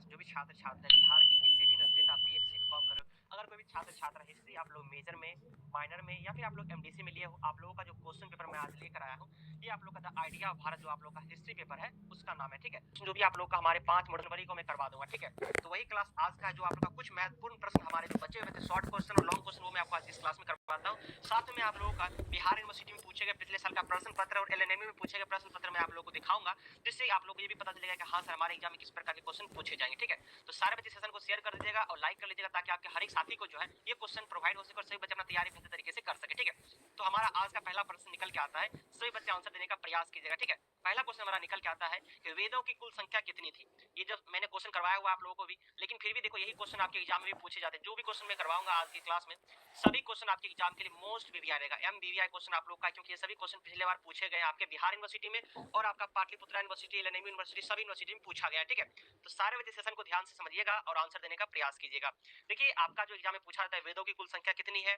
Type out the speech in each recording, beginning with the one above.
जो भी छात्र छात्रा है बिहार के किसी भी नजरिए से आप बीए बीसी बीकॉम कर रहे हो, अगर कोई भी छात्र छात्रा हिस्ट्री आप लोग मेजर में, माइनर में या फिर आप लोग एमडीसी में लिए हो, आप लोगों का जो क्वेश्चन पेपर मैं आज लेकर आया हूँ ये आप लोग का द आइडिया ऑफ भारत जो आप लोग का हिस्ट्री पेपर है उसका नाम है। ठीक है, जो भी आप लोग का हमारे 5 जनवरी को मैं करवा दूंगा। ठीक है, तो वही क्लास आज का है जो आप लोग का कुछ महत्वपूर्ण प्रश्न हमारे जो बचे हुए थे शॉर्ट क्वेश्चन और लॉन्ग क्वेश्चन वो मैं आपको आज इस क्लास में करवाता हूँ। साथ में मैं आप लोगों का बिहार यूनिवर्सिटी में पूछे गए पिछले साल का प्रश्न पत्र और एलएनएम में पूछे गए प्रश्न पत्र मैं आप लोगों को दिखाऊंगा, जिससे आप लोग को ये भी पता चलेगा कि हाँ सर हमारे एग्जाम में किस प्रकार के क्वेश्चन पूछे जाएंगे। ठीक है, तो सारे बच्चे सेशन को शेयर कर दीजिएगा और लाइक कर लीजिएगा ताकि आपके हर एक साथी को जो है ये क्वेश्चन प्रोवाइड हो सके और सभी बच्चे अपना तैयारी बेहतर तरीके से कर सके। ठीक है, तो हमारा आज का पहला प्रश्न निकल के आता है, सभी बच्चे आंसर देने का प्रयास कीजिएगा। ठीक है, पहला क्वेश्चन हमारा निकल के आता है कि वेदों की कुल संख्या कितनी थी। ये जब मैंने क्वेश्चन करवाया हुआ आप लोगों को भी, लेकिन फिर भी देखो यही क्वेश्चन आपके एग्जाम में भी पूछे जाते हैं। जो भी क्वेश्चन मैं करवाऊंगा आज की क्लास में सभी क्वेश्चन आपके एग्जाम के लिए मोस्ट वीवीआई रहेगा, एमवीवीआई क्वेश्चन आप लोग का, क्योंकि ये सभी क्वेश्चन पिछले बार पूछे गए आपके बिहार यूनिवर्सिटी में और आपका पाटलिपुत्रा यूनिवर्सिटी, एलएनएम यूनिवर्सिटी सभी यूनिवर्सिटी में पूछा गया है। ठीक है, तो सारे बच्चे सेशन को ध्यान से समझिएगा और आंसर देने का प्रयास कीजिएगा। देखिए आपका जो एग्जाम में पूछा जाता है वेदों की कुल संख्या कितनी है,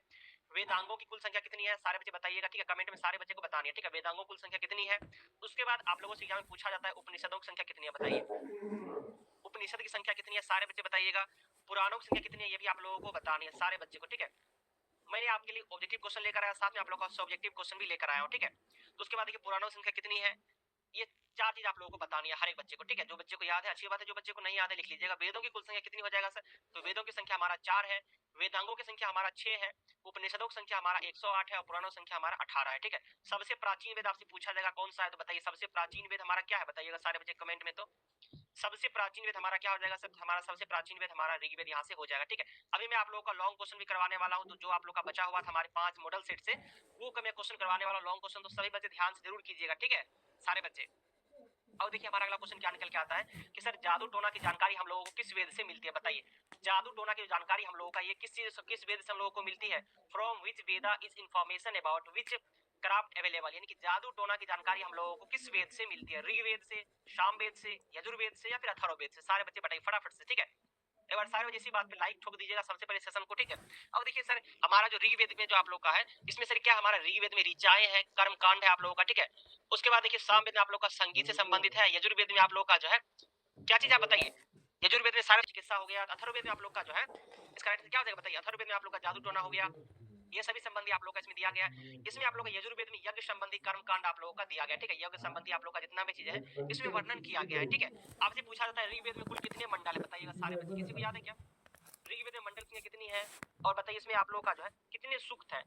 वेदांगों की कुल संख्या कितनी है, सारे बच्चे बताइएगा। ठीक है, कमेंट में सारे बच्चे को बतानी है। ठीक है, वेदांगों की कुल संख्या कितनी है। उसके बाद आप लोगों से एग्जाम में पूछा जाता है उपनिषदों की संख्या कितनी है, बताइए उपनिषद की संख्या कितनी है, सारे बच्चे बताइएगा। पुराणों की संख्या कितनी है ये भी आप लोगों को बतानी है सारे बच्चे को। ठीक है, मैंने आपके लिए ऑब्जेक्टिव क्वेश्चन लेकर आया, साथ में आप लोगों का सब्जेक्टिव क्वेश्चन भी लेकर आया हूं। ठीक है, तो उसके बाद देखिए पुराणों की संख्या कितनी है, ये चार चीज आप लोगों को बतानी है हर एक बच्चे को। ठीक है, जो बच्चे को याद है अच्छी बात है, जो बच्चे को नहीं याद है लिख लीजिएगा। वेदों की कुल संख्या कितनी हो जाएगा सर, तो वेदों की संख्या हमारा 4 है, वेदांगों की संख्या हमारा 6 है, उपनिषदों की संख्या हमारा 108 है और पुराणों की संख्या हमारा 18 है। ठीक है, सबसे प्राचीन वेद आपसे पूछा जाएगा कौन सा है, तो बताइए सबसे प्राचीन वेद हमारा क्या है, बताइएगा सारे बच्चे कमेंट में। तो सबसे प्राचीन वेद हमारा क्या हो जाएगा सर, हमारा सबसे प्राचीन वेद हमारा ऋग्वेद यहाँ से हो जाएगा। ठीक है, अभी मैं आप लोगों का लॉन्ग क्वेश्चन भी करवाने वाला हूँ, तो जो आप लोग का बचा हुआ था हमारे 5 मॉडल सेट से वो मैं क्वेश्चन करवाने वाला लॉन्ग क्वेश्चन, तो सभी बच्चे ध्यान से जरूर कीजिएगा। ठीक है सारे बच्चे। अब देखिए हमारा अगला क्वेश्चन क्या निकल के आता है कि सर जादू टोना की जानकारी हम लोगों को किस वेद से मिलती है, बताइए जादू टोना की जानकारी हम लोगों का ये किस वेद से हम लोगों को मिलती है, from which Veda is information about which craft available, यानी कि जादू टोना की जानकारी हम लोगों को किस वेद से मिलती है, ऋग्वेद से, सामवेद से, यजुर्वेद से या फिर अथर्ववेद से, सारे बच्चे बताइए फटाफट से। ठीक है, एक बार सारे इसी बात पे लाइक ठोक दीजिएगा सबसे पहले सेशन को। ठीक है, अब देखिए सर हमारा जो ऋग्वेद में जो आप लोग का है इसमें सर क्या हमारा ऋग्वेद में ऋचाएं है, कर्म कांड है आप लोगों का। ठीक है, उसके बाद देखिए सामवेद में आप लोग का संगीत से संबंधित है, यजुर्वेद में आप लोग का जो है क्या चीज आप बताइए, यजुर्वेद में सारा चिकित्सा हो गया, अथर्ववेद में आप लोग का जो है इसका क्या हो जाएगा बताइए, अथर्ववेद में आप लोग का जादू टोना हो गया, ये सभी संबंधी आप लोग का इसमें दिया गया है। इसमें आप लोग का यजुर्वेद में यज्ञ संबंधी कर्म कांड आप लोगों का दिया गया। ठीक है, यज्ञ संबंधी आप लोग का जितना भी चीज है इसमें वर्णन किया गया है। ठीक है, आपसे पूछा जाता है ऋग्वेद में कुल कितने मंडल है, बताइएगा सारे बच्चे, किसी को याद है क्या ऋग्वेद में मंडल संख्या कितनी है, और बताइए इसमें आप लोग का जो है कितने सूक्त है,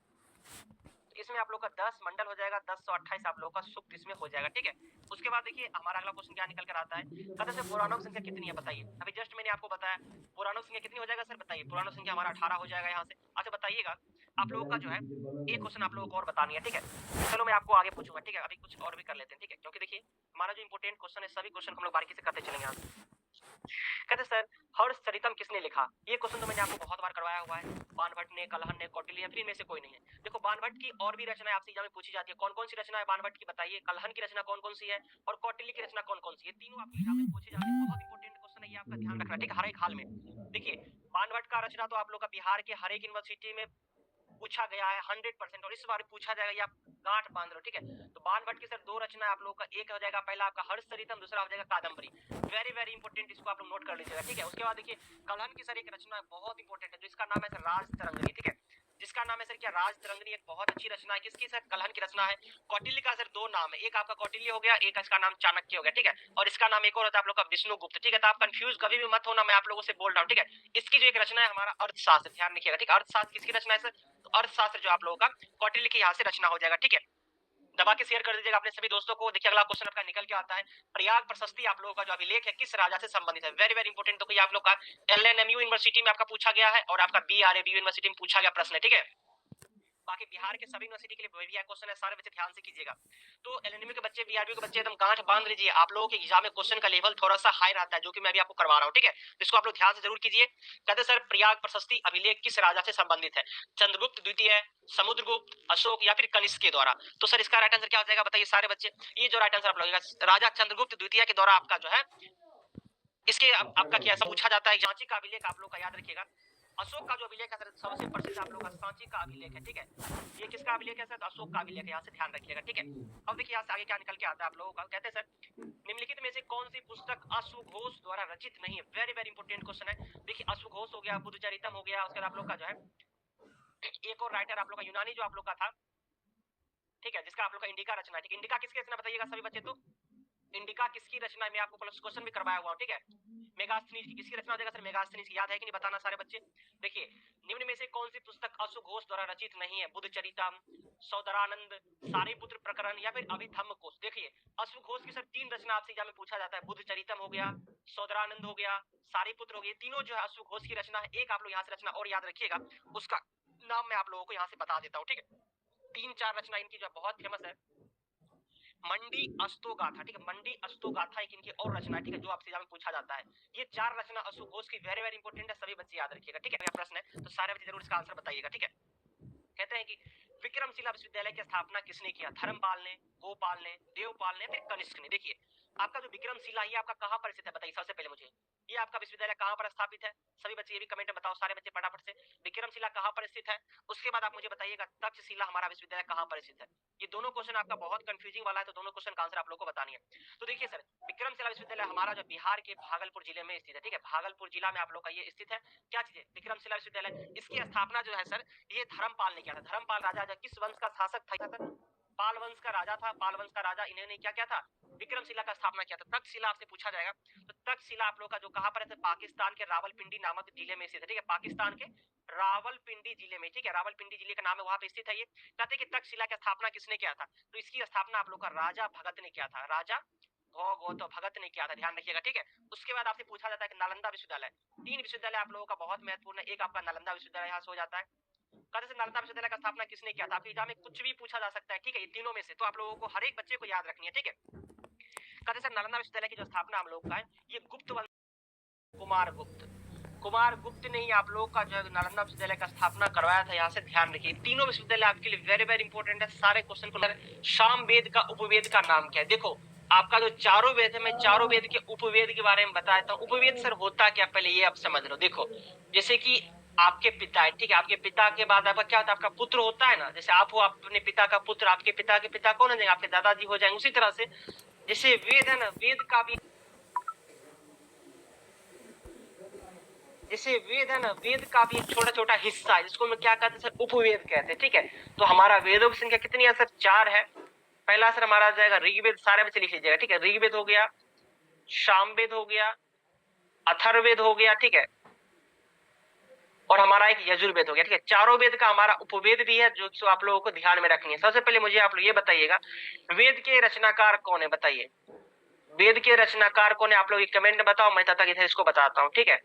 इसमें आप लोग का 10 मंडल हो जाएगा, 10 से 28 आप लोग का सूक्त इसमें हो जाएगा। ठीक है, उसके बाद देखिए हमारा अगला क्वेश्चन क्या निकल कर आता है, कहते हैं पुराणों की संख्या कितनी है, बताइए अभी जस्ट मैंने आपको बताया पुराणों की संख्या कितनी हो जाएगा सर, बताइए पुराणों की संख्या हमारा 18 हो जाएगा यहाँ से। अच्छा बताइएगा आप लोगों का जो है एक क्वेश्चन आप लोगों को और बतानी है। ठीक है, चलो मैं आपको आगे पूछूंगा। ठीक है, अभी कुछ और भी कर लेते हैं। ठीक है, क्योंकि देखिए हमारा जो इंपोर्टेंट क्वेश्चन है सभी क्वेश्चन हम लोग बारीकी से करते चलेंगे यहाँ। कहते सर हर्षचरितम किसने लिखा, ये क्वेश्चन तो मैंने आपको बहुत बार करवाया हुआ है, बाणभट्ट ने, कलहन ने, कौटिल्य, फिर में से कोई नहीं है। देखो बाणभट्ट की और भी रचनाएं आपसे एग्जाम में पूछी जाती है, कौन कौन सी रचना है बाणभट्ट की, बताइए कलहन की रचना कौन कौन सी है और कौटिल्य की रचना कौन कौन सी है, तीनों आपके एग्जाम में पूछे जाते हैं। बहुत इंपॉर्टेंट क्वेश्चन है ये, आपका ध्यान रखना। ठीक है, हर एक हाल में देखिए बाणभट्ट का रचना तो आप लोग का बिहार के हर एक यूनिवर्सिटी में पूछा गया है 100%, और इस बार पूछा जाएगा, ये आप गांठ बांध लो। ठीक है, तो बाणभट्ट की सर दो रचना आप लोग का, एक हो जाएगा पहला आपका हर्षचरितम, दूसरा हो जाएगा कादम्बरी, वेरी वेरी इंपॉर्टेंट, इसको आप लोग नोट कर लीजिएगा। ठीक है, उसके बाद देखिए कलहन की सर एक रचना बहुत इंपॉर्टेंट है जिसका नाम है सर राज तरंगिणी। ठीक है, जिसका नाम है सर क्या राज तरंगिणी, एक बहुत अच्छी रचना है, किसकी सर कलहन की रचना है। कौटिल्य का सर दो नाम है, एक आपका कौटिल्य हो गया, एक इसका नाम चाणक्य हो गया। ठीक है, और इसका नाम एक और होता है आप लोग का विष्णुगुप्त। ठीक है, तो आप कंफ्यूज कभी भी मत होना, मैं आप लोगों से बोल रहा हूँ। ठीक है, इसकी जो एक रचना है हमारा अर्थशास्त्र, ध्यान रखिएगा। ठीक है, अर्थशास्त्र किसकी रचना है सर, तो अर्थशास्त्र जो आप लोगों का कौटिल्य की यहाँ से रचना हो जाएगा। ठीक है, दबा के शेयर कर दीजिएगा अपने सभी दोस्तों को। देखिए अगला क्वेश्चन आपका निकल के आता है, प्रयाग प्रशस्ति आप लोगों का जो अभिलेख है किस राजा से संबंधित है, वेरी वेरी इंपॉर्टेंट। तो आप लोग का एलएनएमयू यूनिवर्सिटी में आपका पूछा गया है और आपका बीआरएबी यूनिवर्सिटी में पूछा गया प्रश्न है। ठीक है, बाकी बिहार के सभी यूनिवर्सिटी के लिए वीवीआई क्वेश्चन है, सारे बच्चे ध्यान से कीजिएगा। तो एलएनएमयू के बच्चे, बीआरबी के बच्चे एकदम गांठ बांध लीजिए, आप लोगों के एग्जाम में क्वेश्चन का लेवल थोड़ा सा हाई रहता है, जो कि मैं भी आपको करवा रहा हूँ। ठीक है, इसको आप लोग ध्यान से जरूर कीजिए। कहते सर प्रयाग प्रशस्ति अभिलेख किस राजा से संबंधित है, चंद्रगुप्त द्वितीय, समुद्रगुप्त, अशोक या फिर कनिष्क के द्वारा। तो सर इसका राइट आंसर क्या हो जाएगा, बताइए सारे बच्चे, ये जो राइट आंसर आप लोग राजा चंद्रगुप्त द्वितीय के द्वारा आपका जो है इसके आपका क्या पूछा जाता है, जांची का अभिलेख आप लोग का याद रखिएगा अशोक का जो अभिलेख है सर सबसे प्रसिद्ध आप लोग का सांची का अभिलेख है, ठीक है। ये किसका अभिलेख है सर? अशोक का अभिलेख है, यहाँ से ध्यान रखिएगा, ठीक है। अब देखिए यहाँ से आगे क्या निकल के आता है आप लोगों का, कहते हैं सर निम्नलिखित में से कौन सी पुस्तक अश्वघोष द्वारा रचित नहीं है? वेरी वेरी इंपोर्टेंट क्वेश्चन है। देखिए अश्वघोष हो गया, बुद्धचरितम हो गया, उसके बाद आप लोग का जो है एक और राइटर आप लोग का यूनानी जो आप लोग का था, ठीक है, जिसका आप लोग का इंडिका रचना है, ठीक है। इंडिका किसकी रचना बताइएगा सभी बच्चे? तो इंडिका किसकी रचना है? मैं आपको प्लस क्वेश्चन भी करवाया हुआ हूं, ठीक है। मेगास्थनीज की किसकी रचना हो जाएगा सर? मेगास्थनीज की। याद है कि नहीं बताना सारे बच्चे। देखिए निम्न में से कौन सी पुस्तक अश्वघोष द्वारा रचित नहीं है? बुद्धचरितम, सौदरानंद, सारीपुत्र प्रकरण या फिर अभिधम्म कोश। देखिए अश्वघोष की सर 3 रचना आपसे एग्जाम में पूछा जाता है, बुद्धचरितम हो गया, सौदरानंद हो गया, सारीपुत्र हो गया, तीनों जो है अश्वघोष की रचना है। एक आप लोग यहाँ से रचना और याद रखिएगा, उसका नाम मैं आप लोगों को यहाँ से बता देता हूँ, ठीक है। 3-4 रचना इनकी जो बहुत फेमस है, मंडी अस्तोगाथा, ठीक है, मंडी अस्तोगाथा एक इनकी और रचना है, ठीक है, जो आपसे एग्जाम में पूछा जाता है। ये 4 रचना अश्वघोष की वेरी वेरी इंपोर्टेंट है, सभी बच्चे याद रखिएगा, ठीक है। प्रश्न है तो सारे बच्चे जरूर इसका आंसर बताइएगा, ठीक है। कहते हैं कि विक्रमशिला विश्वविद्यालय की स्थापना किसने किया? धर्मपाल ने, गोपाल ने, देवपाल ने, फिर कनिष्क ने। देखिए आपका जो विक्रमशिला ये आपका कहाँ पर स्थित है बताइए सबसे पहले मुझे, ये आपका विश्वविद्यालय कहाँ पर स्थापित है? सभी बच्चे ये भी कमेंट में बताओ, सारे बच्चे फटाफट से, विक्रमशिला कहाँ पर स्थित है। उसके बाद आप मुझे बताइएगा तक्षशिला हमारा विश्वविद्यालय कहाँ पर स्थित है। ये दोनों क्वेश्चन आपका बहुत कंफ्यूजिंग वाला है, तो दोनों क्वेश्चन का आंसर आप लोगों को बतानी है। तो देखिए सर विक्रमशिला विश्वविद्यालय हमारा जो बिहार के भागलपुर जिले में स्थित है, ठीक है, भागलपुर जिला में आप लोग का ये स्थित है। क्या चीज है? विक्रमशिला विश्वविद्यालय। इसकी स्थापना जो है सर ये धर्मपाल ने किया था। धर्मपाल राजा किस वंश का शासक था सर? पाल वंश का राजा था। पाल वंश का राजा इन्होंने क्या किया था? विक्रमशिला का स्थापना किया था। तक्षशिला आपसे पूछा जाएगा, तो तक्षशिला आप लोग का जो कहां पर है? पाकिस्तान के रावलपिंडी नामक जिले में स्थित है, ठीक है, पाकिस्तान के रावलपिंडी जिले में, ठीक है, रावलपिंडी जिले का नाम है, वहां पे स्थित है ये। कहते हैं कि तक्षशिला की स्थापना किसने किया था? तो इसकी स्थापना आप लोग का राजा भगत ने किया था, राजा गौतम भगत ने किया था, ध्यान रखिएगा, ठीक है। उसके बाद आपसे पूछा जाता है कि नालंदा विश्वविद्यालय। 3 विश्वविद्यालय आप लोगों का बहुत महत्वपूर्ण है, एक आपका नालंदा विश्वविद्यालय यहाँ से हो जाता है। कहते हैं नालंदा विश्वविद्यालय का स्थापना किसने किया था? आपके एग्जाम में कुछ भी पूछा जा सकता है, ठीक है, ये तीनों में से, तो आप लोगों को हर एक बच्चे को याद रखनी है, ठीक है। कहते हैं नालंदा विश्वविद्यालय की जो स्थापना हम लोग का है ये गुप्त वंश, कुमार गुप्त, कुमार गुप्त ने ही आप लोग का जो है नालंदा विश्वविद्यालय का स्थापना करवाया था। यहाँ से ध्यान रखिए, तीनों विश्वविद्यालय आपके लिए वेरी वेरी इंपॉर्टेंट है, सारे क्वेश्चन को। सामवेद का उपवेद का नाम क्या है? देखो आपका जो चारों वेद है, मैं चारों वेद के उपवेद के बारे में बताता हूँ। उपवेद सर होता क्या पहले ये आप समझ लो। देखो जैसे कि आपके पिता है, ठीक है, आपके पिता के बाद आपका क्या होता है? आपका पुत्र होता है ना, जैसे आप हो अपने पिता का पुत्र, आपके पिता के पिता कौन हो जाएंगे? आपके दादाजी हो जाएंगे। उसी तरह से जैसे वेद है ना, वेद का भी जैसे वेद है ना, वेद का भी एक छोटा छोटा हिस्सा है जिसको हम क्या कहते हैं सर? उपवेद कहते हैं, ठीक है। तो हमारा वेदों की संख्या कितनी है सर? 4 है। पहला सर हमारा जाएगा ऋग्वेद, सारे बच्चे लिख लीजिएगा, ठीक है। ऋग्वेद हो गया, सामवेद हो गया, अथर्ववेद हो गया, ठीक है, और हमारा एक यजुर्वेद हो गया, ठीक है। चारों वेद का हमारा उपवेद भी है जो आप लोगों को ध्यान में रखनी है। सबसे पहले मुझे आप लोग ये बताइएगा वेद के रचनाकार कौन है? बताइए वेद के रचनाकार कौन है? आप लोग कमेंट में बताओ, मैं तब तक इधर इसको बताता हूँ, ठीक है।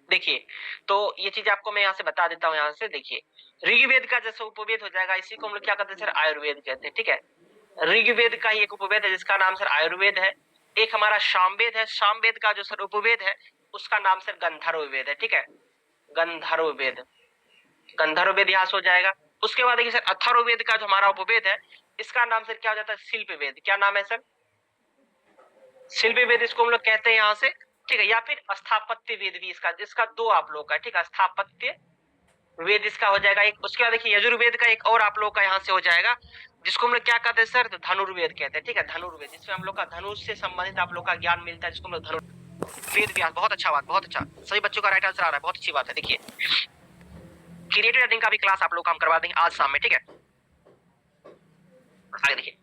देखिए तो ये चीज आपको मैं यहाँ से बता देता हूँ। यहाँ से देखिए ऋग्वेद का जैसे उपवेद हो जाएगा, इसी को हम लोग क्या कहते हैं सर? आयुर्वेद कहते हैं, ठीक है। ऋग्वेद का ही एक उपवेद है जिसका नाम सर आयुर्वेद है। एक हमारा सामवेद है, सामवेद का जो सर उपवेद है उसका नाम सर गंधर्व वेद है, ठीक है, गंधर्व वेद, गंधर्व वेद यहाँ से हो जाएगा। उसके बाद देखिए सर अथर्ववेद का जो हमारा उपवेद है इसका नाम सर क्या हो जाता है? शिल्प वेद। क्या नाम है सर? शिल्प वेद इसको हम लोग कहते हैं यहाँ से, ठीक है, या फिर स्थापत्य वेद भी इसका 2 आप लोग का, ठीक है, स्थापत्य वेद इसका हो जाएगा एक। उसके बाद देखिए यजुर्वेद का एक और आप लोग का यहाँ से हो जाएगा जिसको हम लोग क्या कहते हैं सर? धनुर्वेद कहते हैं, ठीक है, धनुर्वेद, जिसमें हम लोग का धनुष से संबंधित आप लोग का ज्ञान मिलता है, जिसको हम लोग धनुर्वेद भी। बहुत अच्छा बात, बहुत अच्छा, सभी बच्चों का राइट आंसर आ रहा है, बहुत अच्छी बात है। देखिए क्रिएटिव राइटिंग का भी क्लास आप लोग हम करवा देंगे आज शाम में, ठीक है। आगे देखिए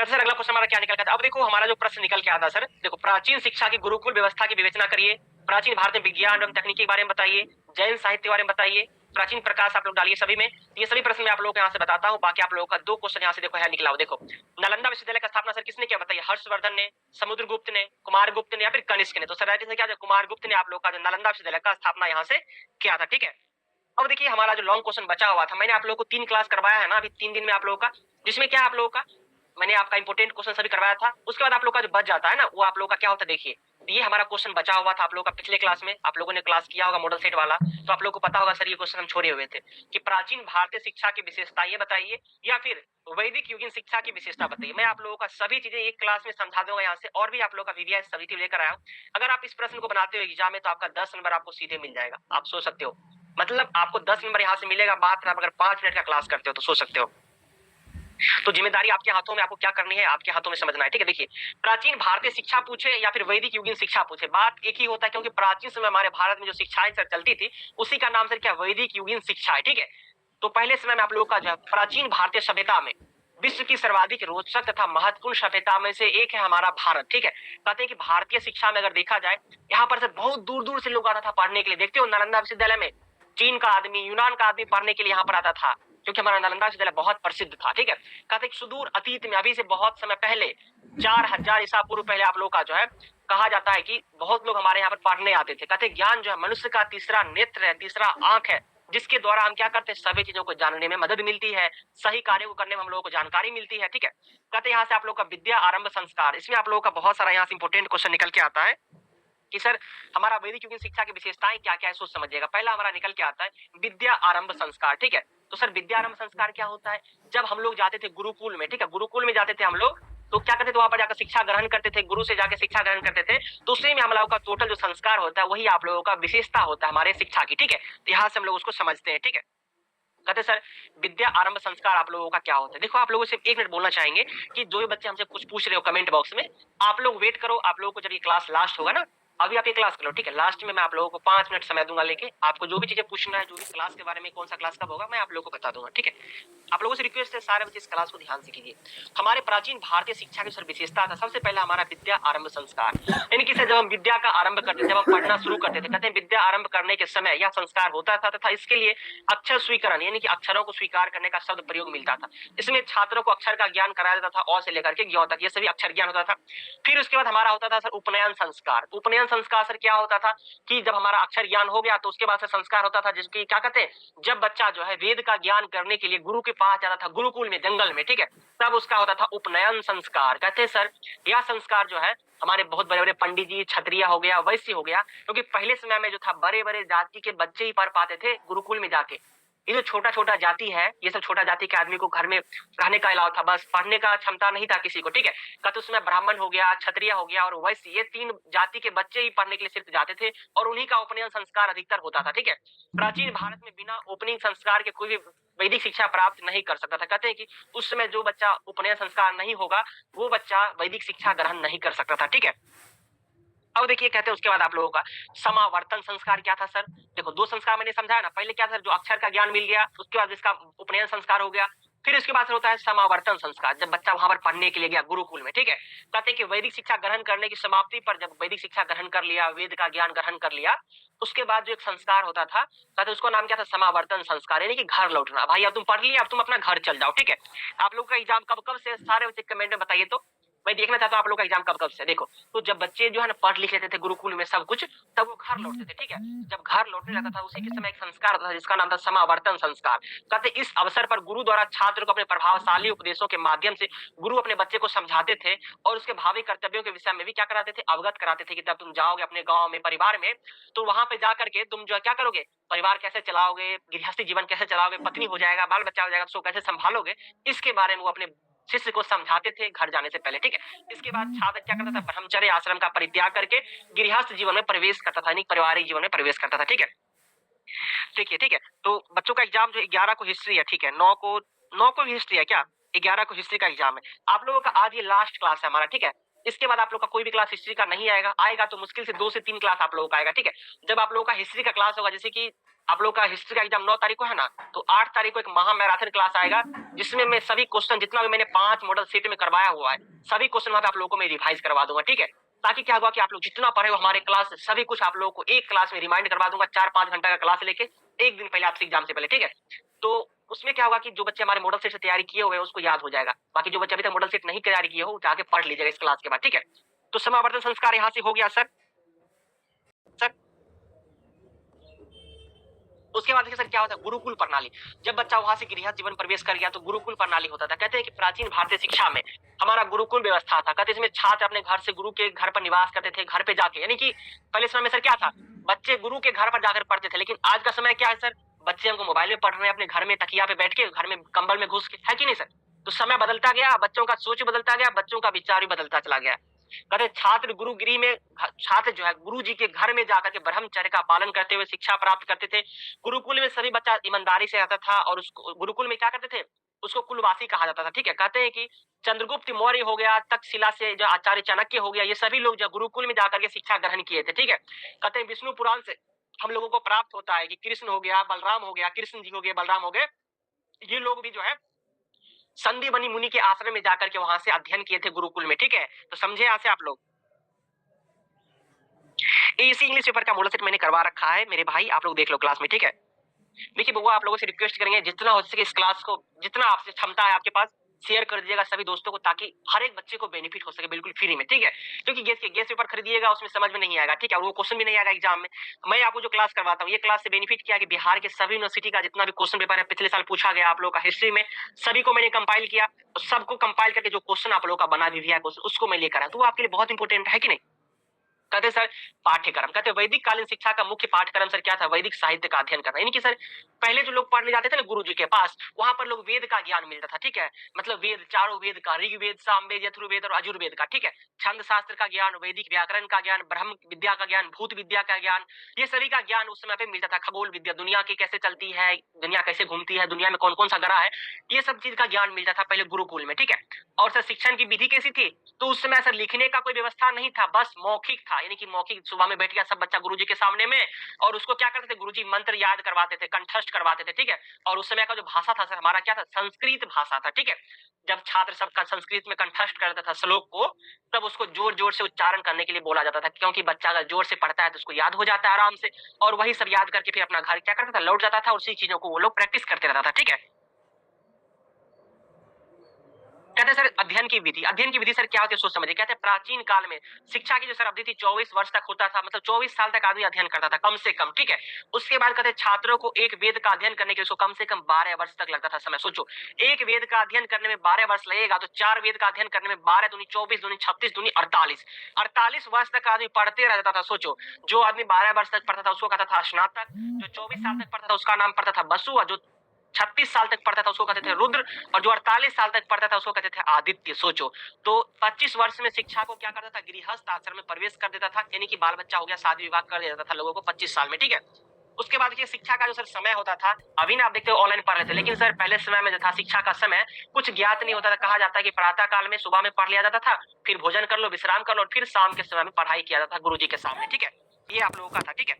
सर अगला क्वेश्चन हमारा क्या निकल गया था? अब देखो हमारा जो प्रश्न निकल के आता है सर, देखो प्राचीन शिक्षा की गुरुकुल व्यवस्था की विवेचना करिए, प्राचीन भारत में विज्ञान एवं तकनीकी के बारे में बताइए, जैन साहित्य के बारे में बताइए, प्राचीन प्रकाश आप लोग डालिए सभी में। ये सभी प्रश्न मैं आप लोगों को यहाँ से बताता हूँ। बाकी आप लोगों का 2 क्वेश्चन यहाँ से देखो है निकला हो। देखो नालंदा विश्वविद्यालय का स्थापना सर किसने किया बताइए? हर्षवर्धन ने, समुद्रगुप्त ने, कुमारगुप्त ने या फिर कनिष्क ने? तो सर राइट से क्या कुमारगुप्त ने आप लोग का जो नालंदा विश्वविद्यालय का स्थापना यहाँ से किया था, ठीक है। अब देखिए हमारा जो लॉन्ग क्वेश्चन बचा हुआ था, मैंने आप लोगों को 3 क्लास करवाया है ना अभी 3 दिन में आप लोगों का, जिसमें क्या आप लोगों का मैंने आपका इंपोर्टेंट क्वेश्चन सभी करवाया था। उसके बाद आप लोग का जो बच जाता है ना वो आप लोग का क्या होता है? देखिए ये हमारा क्वेश्चन बचा हुआ था आप लोगों का पिछले क्लास में, आप लोगों ने क्लास किया होगा मॉडल सेट वाला, तो आप लोगों को पता होगा सर ये क्वेश्चन हम छोड़े हुए थे कि प्राचीन भारतीय शिक्षा की विशेषता ये बताइए या फिर वैदिक युगीन शिक्षा की विशेषता बताइए। मैं आप लोगों का सभी चीजें एक क्लास में समझा दूंगा यहाँ से, और भी आप लोगों का वीवीआईएस सभी लेकर आया हूँ। अगर आप इस प्रश्न को बनाते हो एग्जाम में तो आपका 10 नंबर आपको सीधे मिल जाएगा, आप सोच सकते हो। मतलब आपको 10 नंबर यहाँ से मिलेगा, बात आप अगर 5 मिनट का क्लास करते हो तो सोच सकते हो। तो जिम्मेदारी आपके हाथों में, आपको क्या करनी है आपके हाथों में समझना है, ठीक है। देखिए, प्राचीन भारतीय शिक्षा पूछे या फिर वैदिक युगीन शिक्षा पूछे, बात एक ही होता है, क्योंकि प्राचीन समय हमारे भारत में जो शिक्षाएं सर चलती थी उसी का नाम सर क्या, वैदिक युगीन शिक्षा है, ठीक है। तो पहले समय में आप लोगों का जो है प्राचीन भारतीय सभ्यता में विश्व की सर्वाधिक रोचक तथा महत्वपूर्ण सभ्यता में से एक है हमारा भारत, ठीक है। कहते हैं कि भारतीय शिक्षा में अगर देखा जाए, यहाँ पर से बहुत दूर दूर से लोग आता था पढ़ने के लिए। देखते हो नालंदा विश्वविद्यालय में चीन का आदमी, यूनान का आदमी पढ़ने के लिए यहाँ पर आता था, क्योंकि हमारा नालंदा विश्वविद्यालय बहुत प्रसिद्ध था, ठीक है। कहते सुदूर अतीत में, अभी से बहुत समय पहले, 4000 ईसा पूर्व पहले आप लोग का जो है कहा जाता है कि बहुत लोग हमारे यहाँ पर पढ़ने आते थे। कहते ज्ञान जो है मनुष्य का तीसरा नेत्र है, तीसरा आंख है, जिसके द्वारा हम क्या करते हैं, सभी चीजों को जानने में मदद मिलती है, सही कार्यों को करने में हम लोगों को जानकारी मिलती है, ठीक है। कहते यहाँ से आप लोग का विद्या आरंभ संस्कार, इसमें आप लोगों का बहुत सारा यहाँ से इंपोर्टेंट क्वेश्चन निकल के आता है कि सर हमारा वैदिक युगीन शिक्षा की विशेषताएं क्या क्या है, सोच समझिएगा। पहला हमारा निकल के आता है विद्या आरंभ संस्कार, ठीक है। तो सर विद्या आरंभ संस्कार क्या होता है, जब हम लोग जाते थे गुरुकुल में, ठीक है, गुरुकुल में जाते थे हम लोग, तो क्या करते थे, वहां पर जाकर शिक्षा ग्रहण करते थे, गुरु से जाकर शिक्षा ग्रहण करते थे, तो उसी में हम लोगों का टोटल जो संस्कार होता है वही आप लोगों का विशेषता होता है हमारे शिक्षा की, ठीक है। तो यहाँ से हम लोग उसको समझते हैं, ठीक है। कहते सर विद्या आरंभ संस्कार आप लोगों का क्या होता है। देखो आप लोगों से एक मिनट बोलना चाहेंगे कि जो भी बच्चे हमसे कुछ पूछ रहे हो कमेंट बॉक्स में, आप लोग वेट करो, आप लोगों को जब ये क्लास लास्ट होगा ना, अभी आप ये क्लास करो, ठीक है। लास्ट में मैं आप लोगों को 5 मिनट समय दूंगा लेके, आपको जो भी चीजें पूछना है, जो भी क्लास के बारे में, कौन सा क्लास कब होगा, मैं आप लोगों को बता दूंगा, ठीक है। आप लोगों से रिक्वेस्ट है सारे बच्चे इस क्लास को ध्यान से कीजिए। हमारे प्राचीन भारतीय शिक्षा की सर विशेषता था, सबसे पहला हमारा विद्या आरंभ संस्कार, यानी कि सर जब हम विद्या का आरंभ करते थे, जब हम पढ़ना शुरू करते थे, कहते हैं विद्या आरंभ करने के समय यह संस्कार होता था तथा इसके लिए अक्षर स्वीकरण, यानी कि अक्षरों को स्वीकार करने का शब्द प्रयोग मिलता था। इसमें छात्रों को अक्षर का ज्ञान कराया जाता था, अ से लेकर के ज्ञ तक, ये सभी अक्षर ज्ञान होता था। फिर उसके बाद हमारा होता था सर उपनयन संस्कार। उपनयन संस्कार सर क्या होता था कि जब हमारा अक्षर ज्ञान हो गया तो उसके बाद से संस्कार होता था, जिसकी क्या कहते हैं, जब बच्चा जो है वेद का ज्ञान करने के लिए गुरु के पास जाता था, गुरुकुल में जंगल में, ठीक है, तब उसका होता था उपनयन संस्कार। कहते हैं सर यह संस्कार जो है हमारे बहुत बड़े बड़े पंडित जी, क्षत्रिय हो गया, वैश्य हो गया, क्योंकि पहले समय में जो था बड़े बड़े जाति के बच्चे ही पढ़ पाते थे गुरुकुल में जाके। ये जो छोटा छोटा जाति है, ये सब छोटा जाति के आदमी को घर में रहने का अलाव था, बस पढ़ने का क्षमता नहीं था किसी को, ठीक है। कहते उसमें ब्राह्मण हो गया, क्षत्रिय हो गया और वैश्य, ये 3 जाति के बच्चे ही पढ़ने के लिए सिर्फ जाते थे, और उन्हीं का उपनयन संस्कार अधिकतर होता था, ठीक है। प्राचीन भारत में बिना ओपनिंग संस्कार के कोई भी वैदिक शिक्षा प्राप्त नहीं कर सकता था। कहते हैं कि उस समय जो बच्चा उपनयन संस्कार नहीं होगा वो बच्चा वैदिक शिक्षा ग्रहण नहीं कर सकता था, ठीक है। अब देखिए कहते हैं उसके बाद आप लोगों का समावर्तन संस्कार क्या था सर। देखो 2 संस्कार मैंने समझाया ना, पहले क्या सर, जो अक्षर का ज्ञान मिल गया, उसके बाद इसका उपनयन संस्कार हो गया, फिर उसके बाद होता है समावर्तन संस्कार, जब बच्चा वहां पर पढ़ने के लिए गया गुरुकुल में, ठीक है। कहते हैं कि वैदिक शिक्षा ग्रहण करने की समाप्ति पर, जब वैदिक शिक्षा ग्रहण कर लिया, वेद का ज्ञान ग्रहण कर लिया, उसके बाद जो एक संस्कार होता था, कहते उसको नाम क्या था, समावर्तन संस्कार, यानी कि घर लौटना। भाई अब तुम पढ़ लिया, अब तुम अपना घर चल जाओ, ठीक है। आप लोग का एग्जाम कब कब से, सारे बच्चे कमेंट में बताइए, तो मैं देखना चाहता हूँ आप लोग का एग्जाम कब कब से। देखो तो जब बच्चे जो है ना पढ़ लिख लेते थे गुरुकुल में सब कुछ, तब वो घर लौटते थे, ठीक है। जब घर लौटने लगता था उसी के समय एक संस्कार होता था जिसका नाम था समावर्तन संस्कार। कहते इस अवसर पर गुरु द्वारा छात्र को अपने प्रभावशाली उपदेशों के माध्यम से गुरु अपने बच्चे को समझाते थे और उसके भावी कर्तव्यों के विषय में भी क्या कराते थे, अवगत कराते थे कि जब तुम जाओगे अपने गाँव में, परिवार में, तो वहां पे जाकर के तुम जो है क्या करोगे, परिवार कैसे चलाओगे, गृहस्थी जीवन कैसे चलाओगे, पत्नी हो जाएगा, बाल बच्चा हो जाएगा, तो कैसे संभालोगे, इसके बारे में वो अपने शिष्य को समझाते थे घर जाने से पहले, ठीक है। इसके बाद छात्र क्या करता था, ब्रह्मचर्य आश्रम का परित्याग करके गृहस्थ जीवन में प्रवेश करता था, यानी पारिवारिक जीवन में प्रवेश करता था, ठीक है। देखिए ठीक है, तो बच्चों का एग्जाम जो 11 को हिस्ट्री है, ठीक है, 9 को भी हिस्ट्री है क्या, 11 को हिस्ट्री का एग्जाम है। आप लोगों का आज ये लास्ट क्लास है हमारा, ठीक है। इसके बाद आप लोग का कोई भी क्लास हिस्ट्री का नहीं आएगा, आएगा तो मुश्किल से 2 से 3 क्लास आप लोगों का आएगा, ठीक है। जब आप लोगों का हिस्ट्री का क्लास होगा, जैसे कि आप लोग का हिस्ट्री का एग्जाम 9 तारीख को है ना, तो 8 तारीख को एक महा मैराथन क्लास आएगा, जिसमें मैं सभी क्वेश्चन जितना भी मैंने 5 मॉडल सेट में करवाया हुआ है, सभी क्वेश्चन वहां पे आप लोगों को मैं रिवाइज करवा दूंगा, ठीक है। ताकि क्या होगा कि आप लोग जितना पढ़े हो हमारे क्लास सभी कुछ आप लोगों को एक क्लास में रिमाइंड करवा दूंगा, 4-5 घंटा का क्लास लेके, एक दिन पहले आपसे एग्जाम से पहले, ठीक है। तो उसमें क्या होगा कि जो बच्चे हमारे मॉडल सेट से तैयारी किए हुए हैं उसको याद हो जाएगा, बाकी जो बच्चे अभी तक मॉडल सेट नहीं तैयारी किए हो जाके पढ़ लीजिएगा इस क्लास के बाद, ठीक है। तो समावर्तन संस्कार यहाँ से हो गया सर। सर उसके बाद देखिए सर क्या होता है, गुरुकुल प्रणाली। जब बच्चा वहां से गृहस्थ जीवन प्रवेश कर गया तो गुरुकुल प्रणाली होता था। कहते हैं कि प्राचीन भारतीय शिक्षा में हमारा गुरुकुल व्यवस्था था। कहते हैं इसमें छात्र अपने घर से गुरु के घर पर निवास करते थे, घर पे जाके, यानी कि पहले समय में सर क्या था, बच्चे गुरु के घर पर जाकर पढ़ते थे। लेकिन आज का समय क्या है सर, बच्चे हमको मोबाइल में पढ़ रहे हैं, अपने घर में तकिया पे बैठ के, घर में कंबल में घुस के, है कि नहीं सर। तो समय बदलता गया, बच्चों का सोच बदलता गया, बच्चों का विचार भी बदलता चला गया। कहते छात्र गुरुगिरी में, छात्र जो है गुरु जी के घर में जाकर के ब्रह्मचर्य का पालन करते हुए शिक्षा प्राप्त करते थे। गुरुकुल में सभी बच्चा ईमानदारी से रहता था और उसको गुरुकुल में क्या करते थे, उसको कुलवासी कहा जाता था। ठीक है, कहते हैं कि चंद्रगुप्त मौर्य हो गया, तक्षशिला से जो आचार्य चाणक्य हो गया, ये सभी लोग जो गुरुकुल में जाकर के शिक्षा ग्रहण किए थे। ठीक है, कहते हैं विष्णु पुराण से हम लोगों को प्राप्त होता है कि कृष्ण हो गया, बलराम हो गया, कृष्ण जी हो गए, बलराम हो गए, ये लोग भी जो है संदी बनी मुनि के आश्रम में जाकर के वहां से अध्ययन किए थे गुरुकुल में। ठीक है, तो समझे यहाँ से आप लोग। इसी इंग्लिश पेपर का मॉडल सेट मैंने करवा रखा है मेरे भाई, आप लोग देख लो क्लास में। ठीक है, देखिए बउआ, आप लोगों से रिक्वेस्ट करेंगे जितना हो सके इस क्लास को, जितना आपसे क्षमता है आपके पास, शेयर कर दीजिएगा सभी दोस्तों को, ताकि हर एक बच्चे को बेनिफिट हो सके बिल्कुल फ्री में। ठीक है, क्योंकि गैस पेपर खरीदिएगा उसमें समझ में नहीं आएगा। ठीक है, और वो क्वेश्चन भी नहीं आएगा एग्जाम में। मैं आपको जो क्लास करवाता हूँ, ये क्लास से बेनिफिट क्या है कि बिहार के सभी यूनिवर्सिटी का जितना भी क्वेश्चन पेपर है पिछले साल पूछा गया आप लोग का हिस्ट्री में, सभी को मैंने कंपाइल किया, सबको कंपाइल करके जो क्वेश्चन आप लोग का बना भी है क्वेश्चन, उसको मैं लेकर आया। तो वो आपके लिए बहुत इंपॉर्टेंट है कि नहीं। कहते सर पाठ्यक्रम, कहते वैदिक कालीन शिक्षा का मुख्य पाठ्यक्रम सर क्या था, वैदिक साहित्य का अध्ययन करना। यानी कि सर पहले जो लोग पढ़ने जाते थे ना गुरु जी के पास, वहां पर लोग वेद का ज्ञान मिलता था। ठीक है, मतलब वेद, चारों वेद का, ऋग्वेद, सामवेद, यजुर्वेद और अजुर्वेद का। ठीक है, छंद शास्त्र का ज्ञान, वैदिक व्याकरण का ज्ञान, ब्रह्म विद्या का ज्ञान, भूत विद्या का ज्ञान, ये सभी का ज्ञान उस समय पे मिलता था। खगोल विद्या, दुनिया की कैसे चलती है, दुनिया कैसे घूमती है, दुनिया में कौन कौन सा ग्रह है, ये सब चीज का ज्ञान मिलता था पहले गुरुकुल में। ठीक है, और सर शिक्षण की विधि कैसी थी, तो उस समय सर लिखने का कोई व्यवस्था नहीं था, बस मौखिक था। यानी कि मौखिक, सुबह में बैठ गया सब बच्चा गुरुजी के सामने में, और उसको क्या करते थे, गुरुजी मंत्र याद करवाते थे, कंठस्थ करवाते थे। ठीक है, और उस समय का जो भाषा था सर हमारा क्या था, संस्कृत भाषा था। ठीक है, जब छात्र सब संस्कृत में कंठस्थ करता था श्लोक को, तब उसको जोर जोर से उच्चारण करने के लिए बोला जाता था, क्योंकि बच्चा अगर जोर से पढ़ता है तो उसको याद हो जाता है आराम से, और वही सब याद करके फिर अपना घर क्या करता था, लौट जाता था, और उसी चीजों को वो लोग प्रैक्टिस करते रहता था। ठीक है, कहते हैं सर अध्ययन की विधि, अध्ययन की विधि सर क्या होती है सोच समझिए। कहते हैं प्राचीन काल में शिक्षा की जो सर अवधि थी 24 वर्ष तक होता था, मतलब 24 साल तक आदमी अध्ययन करता था कम से कम। ठीक है, उसके बाद कहते हैं छात्रों को एक वेद का अध्ययन करने के लिए उसको कम से कम 12 वर्ष तक लगता था समय। सोचो, एक वेद का अध्ययन करने में 12 वर्ष लगेगा, तो 4 वेद का अध्ययन करने में 12 दूनी 24 दूनी 36 दूनी 48, 48 वर्ष तक आदमी पढ़ते रहता था। सोचो, जो आदमी 12 वर्ष तक पढ़ता था उसको कहता था स्नातक, जो 24 साल तक पढ़ता था उसका नाम पड़ता था बसु, और जो 36 साल तक पढ़ता था उसको कहते थे रुद्र, और जो 48 साल तक पढ़ता था उसको कहते थे आदित्य। सोचो, तो 25 वर्ष में शिक्षा को क्या करता था, गृहस्थ आश्रम में प्रवेश कर देता था, यानी कि बाल बच्चा हो गया, शादी विवाह कर देता था लोगों को 25 साल में। ठीक है, उसके बाद देखिए शिक्षा का जो सर समय होता था, अभी ना आप देखते हो ऑनलाइन पढ़ रहे थे, लेकिन सर पहले समय में जो था शिक्षा का समय कुछ ज्ञात नहीं होता था। कहा जाता है कि प्रातः काल में सुबह में पढ़ लिया जाता था, फिर भोजन कर लो, विश्राम कर लो, और फिर शाम के समय में पढ़ाई किया जाता था गुरु जी के सामने। ठीक है, ये आप लोगों का था। ठीक है,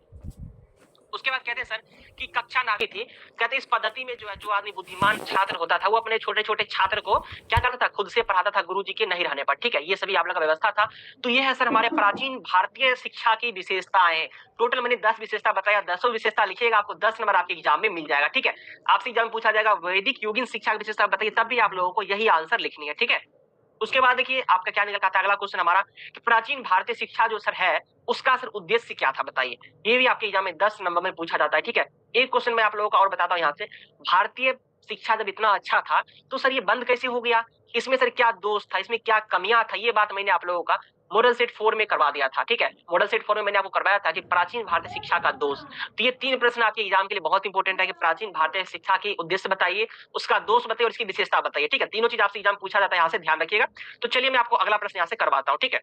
उसके बाद कहते हैं सर कि कक्षा नामी थी। कहते इस पद्धति में जो है, जो आदमी बुद्धिमान छात्र होता था वो अपने छोटे छोटे छात्र को क्या करता था, खुद से पढ़ाता था गुरुजी के नहीं रहने पर। ठीक है, ये सभी आप लोग का व्यवस्था था। तो ये है सर हमारे प्राचीन भारतीय शिक्षा की विशेषताएं। टोटल मैंने 10 विशेषता बताया, 10 विशेषता लिखिएगा, आपको 10 नंबर आपके एग्जाम में मिल जाएगा। ठीक है, आपसे एग्जाम पूछा जाएगा वैदिक युगीन शिक्षा की विशेषता बताइए, तब भी आप लोगों को यही आंसर लिखनी है। ठीक है, उसके बाद देखिए आपका क्या निकल आता है, अगला क्वेश्चन हमारा कि प्राचीन भारतीय शिक्षा जो सर है उसका सर उद्देश्य क्या था बताइए। ये भी आपके एग्जाम में 10 नंबर में पूछा जाता है। ठीक है, एक क्वेश्चन मैं आप लोगों को और बताता हूँ यहाँ से, भारतीय शिक्षा जब इतना अच्छा था तो सर ये बंद कैसे हो गया, इसमें सर क्या दोष था, इसमें क्या कमियां था, ये बात मैंने आप लोगों का मॉडल सेट 4 में करवा दिया था। ठीक है, मॉडल सेट 4 में मैंने आपको करवाया था कि प्राचीन भारतीय शिक्षा का दोष। तो ये 3 प्रश्न आपके एग्जाम के लिए बहुत इंपॉर्टेंट है कि प्राचीन भारतीय शिक्षा के उद्देश्य बताइए, उसका दोष बताइए और इसकी विशेषता बताइए। ठीक है, तीनों चीज आपसे एग्जाम पूछा जाता है, यहाँ से ध्यान रखिएगा। तो चलिए मैं आपको अगला प्रश्न यहाँ से करवाता हूँ। ठीक है,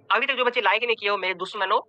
अभी तक जो बच्चे लाइक नहीं किए हो मेरे दुश्मनों,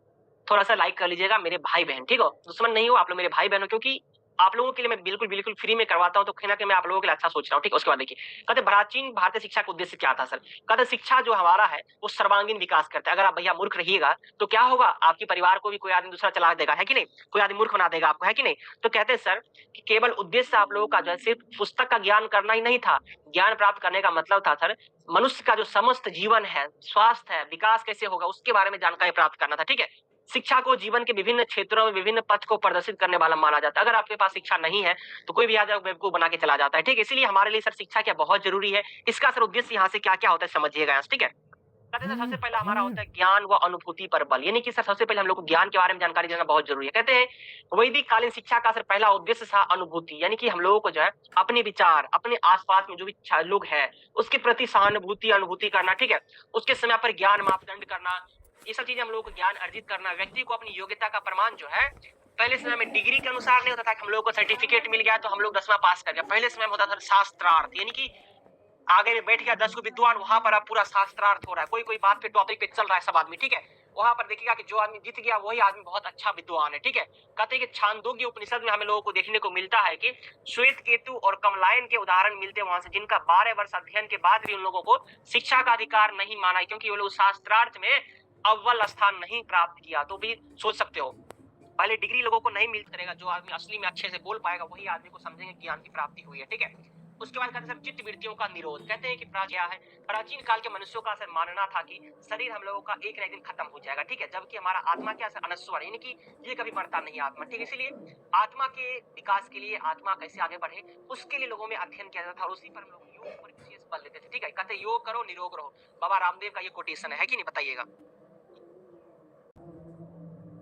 थोड़ा सा लाइक कर लीजिएगा मेरे भाई बहन। ठीक हो, दुश्मन नहीं हो आप लोग, मेरे भाई बहन हो, क्योंकि आप लोगों के लिए मैं बिल्कुल बिल्कुल फ्री में करवाता हूं, तो कहीं ना कहीं मैं आप लोगों के लिए अच्छा सोच रहा हूँ। ठीक है, उसके बाद देखिए कहते प्राचीन भारतीय शिक्षा का उद्देश्य क्या था सर। कहते शिक्षा जो हमारा है वो सर्वांगीण विकास करता है। अगर आप भैया मूर्ख रहिएगा तो क्या होगा, आपके परिवार को भी कोई आदमी दूसरा चला देगा, है कि नहीं, कोई आदमी मूर्ख बना देगा आपको, है कि नहीं। तो कहते हैं सर कि केवल उद्देश्य आप लोगों का जो है सिर्फ पुस्तक का ज्ञान करना ही नहीं था, ज्ञान प्राप्त करने का मतलब था सर मनुष्य का जो समस्त जीवन है, स्वास्थ्य है, विकास कैसे होगा, उसके बारे में जानकारी प्राप्त करना था। ठीक है, शिक्षा को जीवन के विभिन्न क्षेत्रों में विभिन्न पथ को प्रदर्शित करने वाला माना जाता है। अगर आपके पास शिक्षा नहीं है तो कोई भी आ जाए बेवकूफ बना के चला जाता है। ठीक है, इसीलिए हमारे लिए सर शिक्षा क्या बहुत जरूरी है। इसका सर उद्देश्य यहाँ से क्या क्या होता है समझिएगा। ठीक है, कहते हैं सबसे पहला हमारा होता है ज्ञान व अनुभूति पर बल, यानी कि सर सबसे पहले हम लोग को ज्ञान के बारे में जानकारी देना बहुत जरूरी है। कहते हैं वैदिक कालीन शिक्षा का सर पहला उद्देश्य था अनुभूति, यानी कि हम लोगों को जो है अपने विचार, अपने आसपास में जो भी लोग हैं उसके प्रति सहानुभूति अनुभूति करना, ठीक है, उसके समय पर ज्ञान मापदंड करना, ये सब चीजें हम लोगों को ज्ञान अर्जित करना, व्यक्ति को अपनी योग्यता का प्रमाण जो है पहले समय में डिग्री के अनुसार नहीं होता था कि हम लोगों को सर्टिफिकेट मिल गया तो हम लोग 10वां पास कर गया। पहले समय में होता था शास्त्रार्थ, यानी कि आगे में बैठ गया 10 को विद्वान, वहां पर अब पूरा शास्त्रार्थ हो रहा है, कोई कोई बात पे टॉपिक पे चल रहा है सब आदमी, ठीक है, वहां पर देखिएगा कि जो आदमी जीत गया वही आदमी बहुत अच्छा विद्वान है, ठीक है। कहते हैं कि छांदोग्य उपनिषद में हमें लोगों को देखने को मिलता है कि श्वेत केतु और कमलायन के उदाहरण मिलते हैं वहां से, जिनका 12 वर्ष अध्ययन के बाद भी उन लोगों को शिक्षा का अधिकार नहीं माना, क्योंकि वो लोग शास्त्रार्थ में अव्वल स्थान नहीं प्राप्त किया। तो भी सोच सकते हो पहले डिग्री लोगों को नहीं मिल करेगा, जो आदमी असली में अच्छे से बोल पाएगा वही आदमी को समझेंगे ज्ञान की प्राप्ति हुई है, ठीक है। उसके बाद कहते हैं चित्त वृत्तियों का निरोध। कहते हैं कि क्या है, प्राचीन काल के मनुष्यों का सर मानना था कि शरीर हम लोगों का एक न एक दिन खत्म हो जाएगा, ठीक है, जबकि हमारा आत्मा क्या सर अनश्वर, यानी कि ये कभी मरता नहीं आत्मा, ठीक है। इसीलिए आत्मा के विकास के लिए, आत्मा कैसे आगे बढ़े उसके लिए लोगों में अध्ययन किया जाता था और उसी पर हम लोग योग पर विशेष बल लेते थे, ठीक है। कहते योग करो निरोग रहो, बाबा रामदेव का ये कोटेशन है कि नहीं, बताइएगा।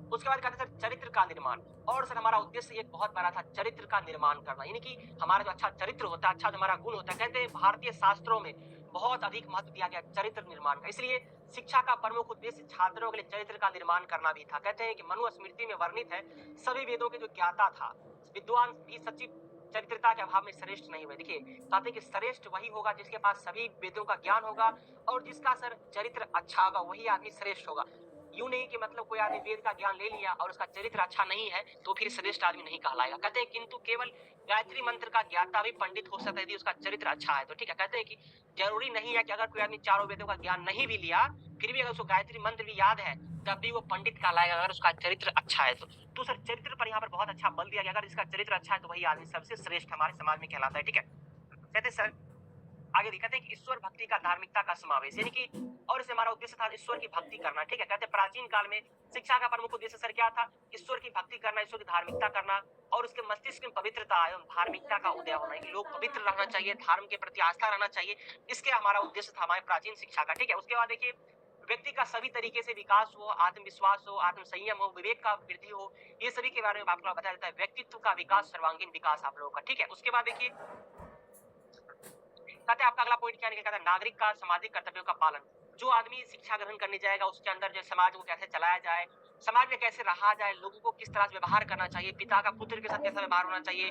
उसके बाद कहते सर चरित्र का निर्माण, और सर हमारा उद्देश्य एक बहुत बड़ा था चरित्र का निर्माण करना, यानी कि हमारा जो अच्छा चरित्र होता है, अच्छा जो हमारा गुण होता है, कहते हैं भारतीय शास्त्रों में बहुत अधिक महत्व दिया गया चरित्र निर्माण का, इसलिए शिक्षा का प्रमुख उद्देश्य छात्रों के लिए चरित्र का निर्माण करना भी था। कहते हैं कि मनुस्मृति में वर्णित है सभी वेदों के जो ज्ञाता था विद्वान भी सचिव चरित्रता के अभाव में श्रेष्ठ नहीं हुए। देखिए कहते हैं कि श्रेष्ठ वही होगा जिसके पास सभी वेदों का ज्ञान होगा और जिसका सर चरित्र अच्छा होगा वही आदमी श्रेष्ठ होगा। यूं नहीं कि मतलब कोई आदमी वेद का ज्ञान ले लिया और उसका चरित्र अच्छा नहीं है तो फिर श्रेष्ठ आदमी नहीं कहलाएगा। कहते हैं किंतु केवल गायत्री मंत्र का ज्ञाता भी पंडित हो सकता है यदि उसका चरित्र अच्छा है तो, ठीक है। कहते हैं कि जरूरी नहीं है कि अगर कोई आदमी चारों वेदों का ज्ञान नहीं भी लिया फिर भी अगर उसको गायत्री मंत्र भी याद है तब भी वो पंडित कहलाएगा अगर उसका चरित्र अच्छा है तो सर चरित्र पर यहाँ पर बहुत अच्छा बल दिया गया, अगर इसका चरित्र अच्छा है तो वही आदमी सबसे श्रेष्ठ हमारे समाज में कहलाता है, ठीक है। कहते सर आगे दिखाते हैं कि ईश्वर भक्ति का धार्मिकता का समावेश, यानी कि और इसे हमारा उद्देश्य था ईश्वर की भक्ति करना, ठीक है। कहते हैं प्राचीन काल में शिक्षा का प्रमुख उद्देश्य सर क्या था, ईश्वर की भक्ति करना, ईश्वर की धार्मिकता करना और उसके मस्तिष्क में पवित्रता एवं धार्मिकता का उदय होना, कि लोग पवित्र रहना चाहिए, धर्म के प्रति आस्था रहना चाहिए, इसके हमारा उद्देश्य था हमारे प्राचीन शिक्षा का, ठीक है। उसके बाद देखिए व्यक्ति का सभी तरीके से विकास हो, आत्मविश्वास हो, आत्म संयम हो, विवेक का वृद्धि हो, ये सभी के बारे में आपको बताया जाता है, व्यक्तित्व का विकास, सर्वांगीण विकास आप लोगों का, ठीक है। उसके बाद देखिए कहते हैं आपका अगला पॉइंट क्या निकलता है, नागरिक का सामाजिक कर्तव्यों का पालन। जो आदमी शिक्षा ग्रहण करने जाएगा उसके अंदर जो समाज को कैसे चलाया जाए, समाज में कैसे रहा जाए, लोगों को किस तरह से व्यवहार करना चाहिए, पिता का पुत्र के साथ कैसा व्यवहार होना चाहिए,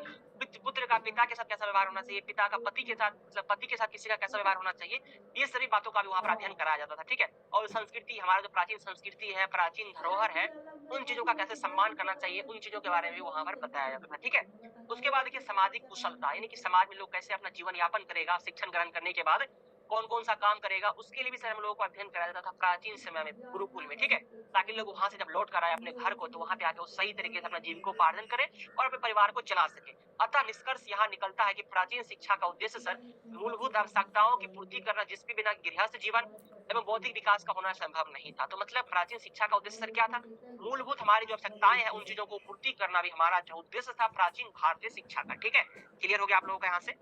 पुत्र का पिता के साथ कैसा व्यवहार होना चाहिए, पिता का पति के साथ मतलब पति के साथ किसी का कैसा व्यवहार होना चाहिए, ये सभी बातों का भी वहाँ पर अध्ययन कराया जाता था, ठीक है। और संस्कृति, हमारा जो प्राचीन संस्कृति है, प्राचीन धरोहर है, उन चीजों का कैसे सम्मान करना चाहिए, उन चीजों के बारे में वहाँ पर बताया जाता था, ठीक है। उसके बाद देखिए सामाजिक कुशलता, यानी कि समाज में लोग कैसे अपना जीवन यापन करेगा, शिक्षण ग्रहण करने के बाद कौन कौन सा काम करेगा, उसके लिए भी सर हम लोगों को अध्ययन कराया जाता था प्राचीन समय में गुरुकुल में, ठीक है, ताकि लोग वहां से जब लौट कर आए अपने घर को तो वहां पे आके वो सही तरीके से अपना जीविकोपार्जन करे और अपने परिवार को चला सके। अतः निष्कर्ष यहाँ निकलता है कि प्राचीन शिक्षा का उद्देश्य सर मूलभूत आवश्यकताओं की पूर्ति करना, जिसके बिना गृहस्थ जीवन एवं बौद्धिक विकास का होना संभव नहीं था। तो मतलब प्राचीन शिक्षा का उद्देश्य सर क्या था, मूलभूत हमारी जो आवश्यकताएं हैं उन चीजों को पूर्ति करना भी हमारा जो उद्देश्य था प्राचीन भारतीय शिक्षा का, ठीक है। क्लियर हो गया आप लोगों का यहाँ से।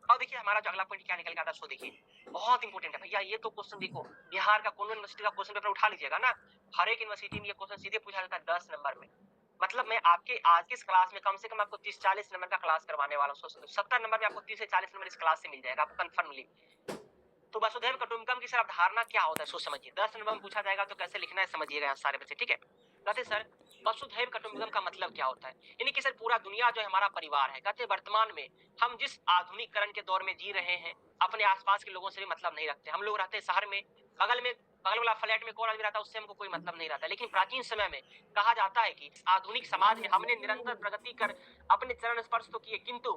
और देखिए हमारा जो अगला पॉइंट क्या निकल गया था सो देखिए बहुत इंपॉर्टेंट है भैया, ये तो क्वेश्चन देखो बिहार का कौन यूनिवर्सिटी का क्वेश्चन पेपर उठा लीजिएगा ना, हर एक यूनिवर्सिटी में ये क्वेश्चन सीधे पूछा जाता है 10 नंबर में। मतलब मैं आपके आज की इस क्लास में कम से कम आपको 30-40 नंबर का क्लास करवाने वाला हूँ, 70 नंबर में आपको 30 से 40 नंबर इस क्लास से मिल जाएगा आपको कंफर्मली। तो वसुधैव कुटुंबकम की सर अवधारणा क्या होता है सोच समझिए, 10 नंबर में पूछा जाएगा तो कैसे लिखना है समझिएगा यहाँ सारे बच्चे, ठीक है। कहते सर वसुधैव कुटुंबकम का मतलब क्या होता है, यानी कि सर पूरा दुनिया जो है हमारा परिवार है। कहते वर्तमान में हम जिस आधुनिकीकरण के दौर में जी रहे हैं अपने आसपास के लोगों से भी मतलब नहीं रखते, हम लोग रहते हैं शहर में, बगल वाला फ्लैट में कौन आदमी रहता है उससे हमको कोई मतलब नहीं रहता, लेकिन प्राचीन समय में कहा जाता है कि आधुनिक समाज में हमने निरंतर प्रगति कर अपने चरण स्पर्श तो किए, किंतु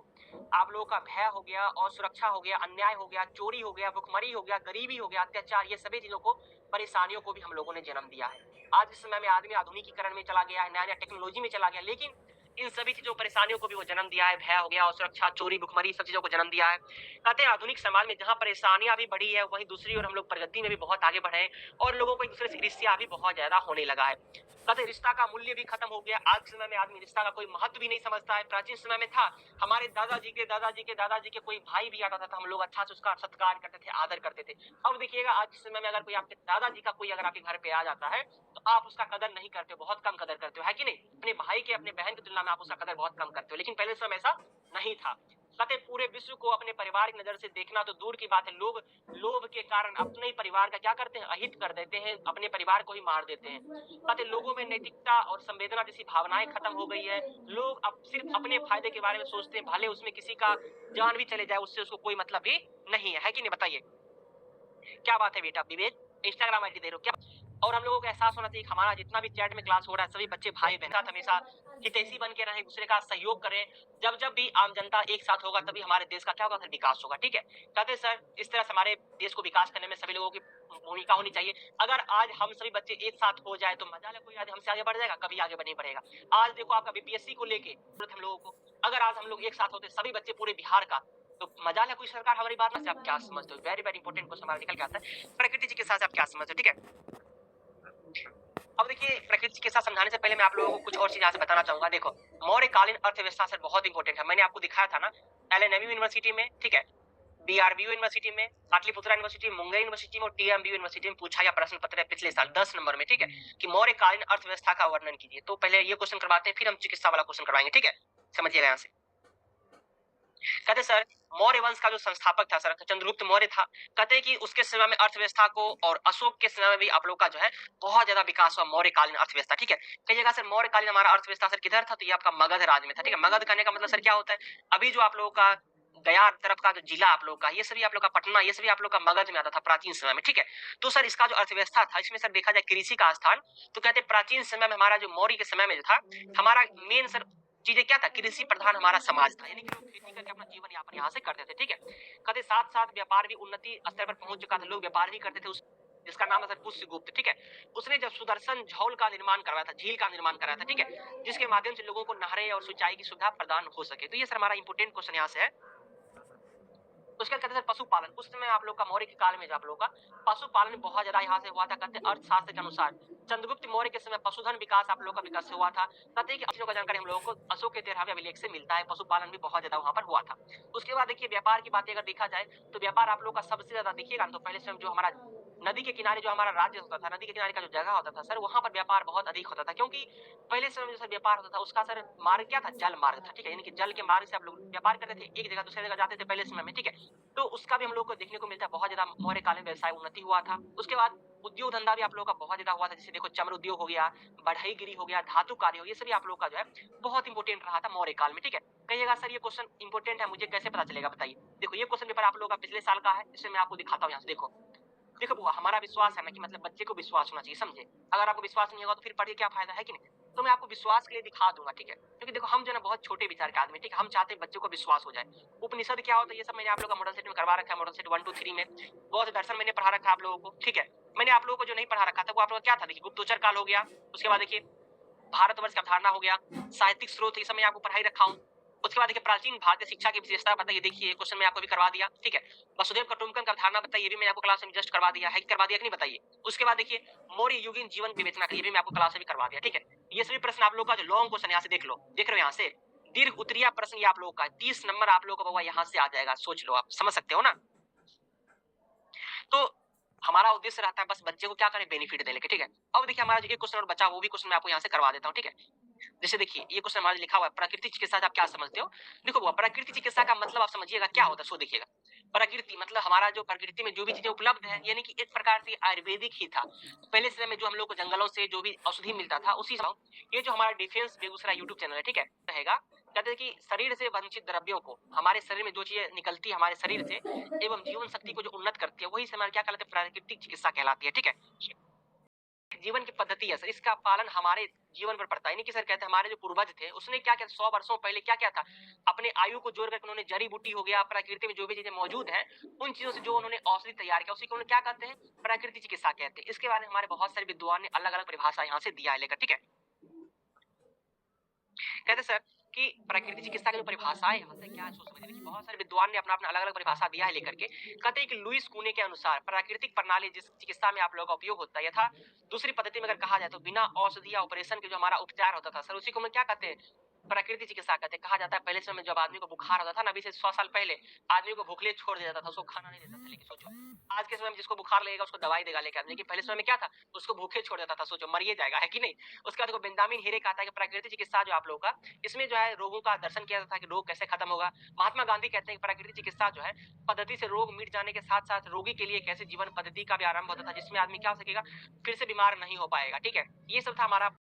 आप लोगों का भय हो गया, असुरक्षा हो गया, अन्याय हो गया, चोरी हो गया, भुखमरी हो गया, गरीबी हो गया, अत्याचार, ये सभी चीजों को परेशानियों को भी हम लोगों ने जन्म दिया है। आज इस समय में आदमी आधुनिकीकरण में चला गया है, नया नया टेक्नोलॉजी में चला गया, लेकिन इन सभी चीजों परेशानियों को भी वो जन्म दिया है। भय हो गया, असुरक्षा, चोरी, भुखमरी, सब चीजों को जन्म दिया है। कहते हैं आधुनिक समाज में जहाँ परेशानियां भी बढ़ी है, वहीं दूसरी ओर हम लोग प्रगति में भी बहुत आगे बढ़े हैं और लोगों को एक दूसरे से ईर्ष्या भी बहुत ज्यादा होने लगा है। कहते हैं रिश्ता का मूल्य भी खत्म हो गया। आज के समय में आदमी रिश्ता का कोई महत्व भी नहीं समझता है। प्राचीन समय में था, हमारे दादाजी के दादाजी के दादाजी के कोई भाई भी आता था तो हम लोग अच्छा से उसका सत्कार करते थे, आदर करते थे। अब देखिएगा आज के समय में अगर कोई आपके दादाजी का कोई अगर आपके घर पे आ जाता है तो आप उसका कदर नहीं करते हो, बहुत कम कदर करते हो, है कि नहीं? अपने भाई के, अपने बहन की तुलना में आप उसका कदर बहुत कम करते हो। लेकिन पहले समय ऐसा नहीं था। कहते पूरे विश्व को अपने परिवार की नजर से देखना तो दूर की बात है, लोग लोभ के कारण अपने ही परिवार का क्या करते हैं, अहित कर देते हैं, अपने परिवार को ही मार देते हैं। कहते लोगों में नैतिकता और संवेदना जैसी भावनाएं खत्म हो गई है। लोग अब सिर्फ अपने फायदे के बारे में सोचते हैं, भले उसमें किसी का जान भी चले जाए उससे उसको कोई मतलब भी नहीं है कि नहीं? बताइए क्या बात है बेटा विवेक, इंस्टाग्राम आईडी दे रहे हो क्या? और हम लोगों को एहसास होना चाहिए हमारा जितना भी चैट में क्लास हो रहा है, सभी बच्चे भाई बहन साथ हमेशा हितैषी बन के रहें, दूसरे का सहयोग करें। जब जब भी आम जनता एक साथ होगा तभी हमारे देश का क्या होगा, फिर विकास होगा। ठीक है, कहते हैं सर इस तरह से हमारे देश को विकास करने में सभी लोगों की भूमिका होनी चाहिए। अगर आज हम सभी बच्चे एक साथ हो जाए तो मजा कोई आज हमसे आगे बढ़ जाएगा, कभी आगे नहीं बढ़ेगा। आज देखो आपका बीपीएससी को लेके हम लोगों को, अगर आज हम लोग एक साथ होते सभी बच्चे पूरे बिहार का, तो मजा है कोई सरकार हमारी बात से। आप क्या समझते हो? वेरी वेरी इंपॉर्टेंट क्वेश्चन हमारा निकल के आता है, प्रकृति चिकित्सा से आप क्या समझते हो? ठीक है, अब देखिए प्रकृति चिकित्सा समझाने से पहले मैं आप लोगों को कुछ और चीज यहाँ से बताना चाहूंगा। देखो मौर्यकालीन अर्थव्यवस्था सर बहुत इंपॉर्टेंट है। मैंने आपको दिखाया था ना एलएनएमयू यूनिवर्सिटी में, ठीक है, बीआरबीयू यूनिवर्सिटी में, पाटलिपुत्रा यूनिवर्सिटी, मुंगेर यूनिवर्सिटी में और टीएमबीयू यूनिवर्सिटी में पूछा या प्रश्न पत्र है पिछले साल 10 नंबर में, ठीक है, कि मौर्यकालीन अर्थव्यवस्था का वर्णन कीजिए। तो पहले ये क्वेश्चन करवाते हैं, फिर हम चिकित्सा वाला क्वेश्चन करवाएंगे। ठीक है, समझिएगा यहाँ से। कहते सर मौर्य वंश का जो संस्थापक था सर चंद्रगुप्त मौर्य था। कहते कि उसके समय में अर्थव्यवस्था को, और अशोक के समय में भी आप लोग का जो है बहुत ज्यादा विकास हुआ मौर्यकालीन अर्थव्यवस्था। ठीक है, कहिएगा सर मौर्यकालीन हमारा अर्थव्यवस्था सर किधर था? तो ये आपका मगध राज्य में था। ठीक है, मगध करने का मतलब सर क्या होता है, अभी जो आप लोगों का गया तरफ का जो जिला आप लोग का, ये सभी आप लोग का पटना, ये सभी आप लोग का मगध में आता था प्राचीन समय में। ठीक है, तो सर इसका जो अर्थव्यवस्था था इसमें सर देखा जाए कृषि का स्थान, तो कहते प्राचीन समय में हमारा जो मौर्य के समय में जो था हमारा मेन सर चीजें क्या था, कृषि प्रधान हमारा समाज था, यानी कि लोग खेती करके अपना जीवन यापन यहाँ से करते थे। ठीक है, कहते साथ साथ व्यापार भी उन्नति स्तर पर पहुंच चुका था, लोग व्यापार भी करते थे। उस जिसका नाम है सर पुष्यगुप्त। ठीक है, उसने जब सुदर्शन झौल का निर्माण करवाया था, झील का निर्माण कराया था, ठीक है, जिसके माध्यम से लोगों को नहरें और सिंचाई की सुविधा प्रदान हो सके। तो ये सर हमारा इंपोर्टेंट क्वेश्चन यहाँ से है। उसके बाद कहते हैं पशुपालन। उस समय आप लोग का मौर्य के काल में जो आप लोग का पशुपालन बहुत ज्यादा यहाँ से हुआ था। कहते हैं अर्थशास्त्र के अनुसार चंद्रगुप्त मौर्य के समय पशुधन विकास आप लोग का विकास हुआ था। कहते हैं कि अच्छी का जानकारी हम लोगों को अशोक के 13वें अभिलेख से मिलता है, पशुपालन भी बहुत ज्यादा वहां पर हुआ था। उसके बाद देखिए व्यापार की बातें अगर देखा जाए तो व्यापार आप लोग का सबसे ज्यादा देखिएगा तो पहले समय जो हमारा नदी के किनारे जो हमारा राज्य होता था, नदी के किनारे का जो जगह होता था सर, वहां पर व्यापार बहुत अधिक होता था, क्योंकि पहले समय में जो सर व्यापार होता था उसका सर मार्ग क्या था, जल मार्ग था। ठीक है, यानी कि जल के मार्ग से आप लोग व्यापार करते थे, एक जगह दूसरी जगह जाते थे पहले समय में। ठीक है, तो उसका भी हम लोग को देखने को मिलता है, बहुत ज्यादा मौर्य कालीन व्यवसाय उन्नति हुआ था। उसके बाद उद्योग धंधा भी आप लोग का बहुत ज्यादा हुआ था, जैसे देखो चम्र उद्योग हो गया, बढ़ईगिरी हो गया, धातु कार्य हो गया, ये सभी आप लोग का जो है बहुत इंपोर्टेंट रहा था मौर्य काल में। ठीक है, कहिएगा सर ये क्वेश्चन इंपोर्टेंट है, मुझे कैसे पता चलेगा बताइए? देखो ये क्वेश्चन पेपर आप लोग का पिछले साल का है, इसे मैं आपको दिखाता हूँ यहाँ से। देखो देखो बुआ, हमारा विश्वास है ना कि मतलब बच्चे को विश्वास होना चाहिए, समझे? अगर आपको विश्वास नहीं होगा तो फिर पढ़ के क्या फायदा, है कि नहीं? तो मैं आपको विश्वास के लिए दिखा दूंगा। ठीक है, क्योंकि देखो हम जो है बहुत छोटे विचार के आदमी, ठीक है, हम चाहते हैं बच्चों को विश्वास हो जाए। उपनिषद क्या होता है ये सब मैंने आप लोगों का मॉडल सेट में करवा रखा है, मॉडल सेट 1 2 3 में। बहुत दर्शन मैंने पढ़ा रखा है आप लोगों को। ठीक है, मैंने आप लोगों को जो नहीं पढ़ा रखा था वो आप लोग क्या था, देखिए गुप्तोचर काल हो गया, उसके बाद देखिए भारतवर्ष का अवधारणा हो गया, साहित्यिक स्रोत, ये सब मैं आपको पढ़ाई रखा हूँ। उसके बाद देखिए प्राचीन भारतीय शिक्षा की विशेषता बताइए, देखिए क्वेश्चन में आपको भी करवा दिया। ठीक है, वसुदेव कुटुंबकम का अवधारणा बताइए, ये भी मैंने आपको क्लास में जस्ट करवा दिया है, करवा दिया कि नहीं बताइए? उसके बाद देखिए मौर्य युगीन जीवन विवेचना, ये भी मैं आपको क्लास में भी करवा दिया। ठीक है, ये सभी प्रश्न आप लोग का जो लॉन्ग क्वेश्चन यहाँ से देख लो, देख रहे हो यहाँ से दीर्घ उत्तरीय प्रश्न, ये आप लोग का 30 नंबर आप लोग का यहाँ से आ जाएगा, सोच लो, आप समझ सकते हो ना? तो हमारा उद्देश्य रहता है बस बच्चे को क्या करें, बेनिफिट देने के। ठीक है, अब देखिए हमारा जो एक क्वेश्चन और बचा वो भी क्वेश्चन मैं आपको यहाँ से करवा देता हूँ। ठीक है, जैसे देखिए ये क्वेश्चन हमारे लिखा हुआ है, प्राकृतिक चिकित्सा आप क्या समझते हो? देखो वो प्राकृतिक चिकित्सा का मतलब आप समझिएगा क्या होता है, सो देखिएगा। प्रकृति मतलब हमारा जो प्रकृति में जो भी चीजें उपलब्ध है, यानी कि एक प्रकार से आयुर्वेदिक ही था। पहले समय में जो हम लोग को जंगलों से जो भी औषधि मिलता था उसी ये जो हमारा डिफेंस बेगूसराय यूट्यूब चैनल है, ठीक है, रहेगा। कहते हैं कि शरीर से वंचित द्रव्यों को, हमारे शरीर में जो चीजें निकलती है हमारे शरीर से एवं जीवन शक्ति को जो उन्नत करती है, वही से हमारे क्या कहलाते हैं, प्राकृतिक चिकित्सा कहलाती है। ठीक है, जीवन की पद्धति है सर, इसका पालन हमारे जीवन पर पड़ता है। यानी कि सर कहते हैं हमारे जो पूर्वज थे उसने क्या किया, 100 वर्षों पहले क्या क्या था, अपने आयु को जोड़ कर उन्होंने जड़ी बूटी हो गया, प्रकृति में जो भी चीजें मौजूद हैं उन चीजों से जो उन्होंने औषधि तैयार किया उसी को उन्होंने क्या कहते हैं, प्राकृतिक चिकित्सा कहते हैं। इसके बारे में हमारे बहुत सारे विद्वान ने अलग अलग परिभाषा यहाँ से दिया है लेकर। ठीक है, कहते सर कि प्राकृतिक चिकित्सा की जो परिभाषा है यहाँ से क्या सोच समझिए, देखिए बहुत सारे विद्वान ने अपना अपना अलग अलग परिभाषा दिया है लेकर के। कहते हैं कि लुईस कूने के अनुसार प्राकृतिक प्रणाली जिस चिकित्सा में आप लोगों का उपयोग होता है यथा दूसरी पद्धति में अगर कहा जाए तो बिना औषधि या ऑपरेशन के जो हमारा उपचार होता था सर उसी को हम क्या कहते हैं, प्राकृतिक चिकित्सा कहते हैं। कहा जाता है पहले समय में जब आदमी को बुखार होता था ना, अभी से 100 साल पहले आदमी को भूखले छोड़ दिया जाता था, उसको खाना नहीं देता था। लेकिन सोचो आज के समय में जिसको बुखार लगेगा उसको दवाई देगा लेके आदमी, लेकिन पहले समय में क्या था, उसको भूखे छोड़ देता था, सोचो मरिए जाएगा, है कि नहीं। उसके बाद बेंजामिन हीरे कहता है कि प्राकृतिक चिकित्सा जो आप लोगों का इसमें जो है रोगों का दर्शन किया जाता है कि रोग कैसे खत्म होगा। महात्मा गांधी कहते हैं कि प्राकृतिक चिकित्सा जो है पद्धति से रोग मिट जाने के साथ साथ रोगी के लिए एक ऐसी जीवन पद्धति का भी आरंभ होता था जिसमें आदमी क्या हो सकेगा, फिर से बीमार नहीं हो पाएगा। ठीक है, ये सब था हमारा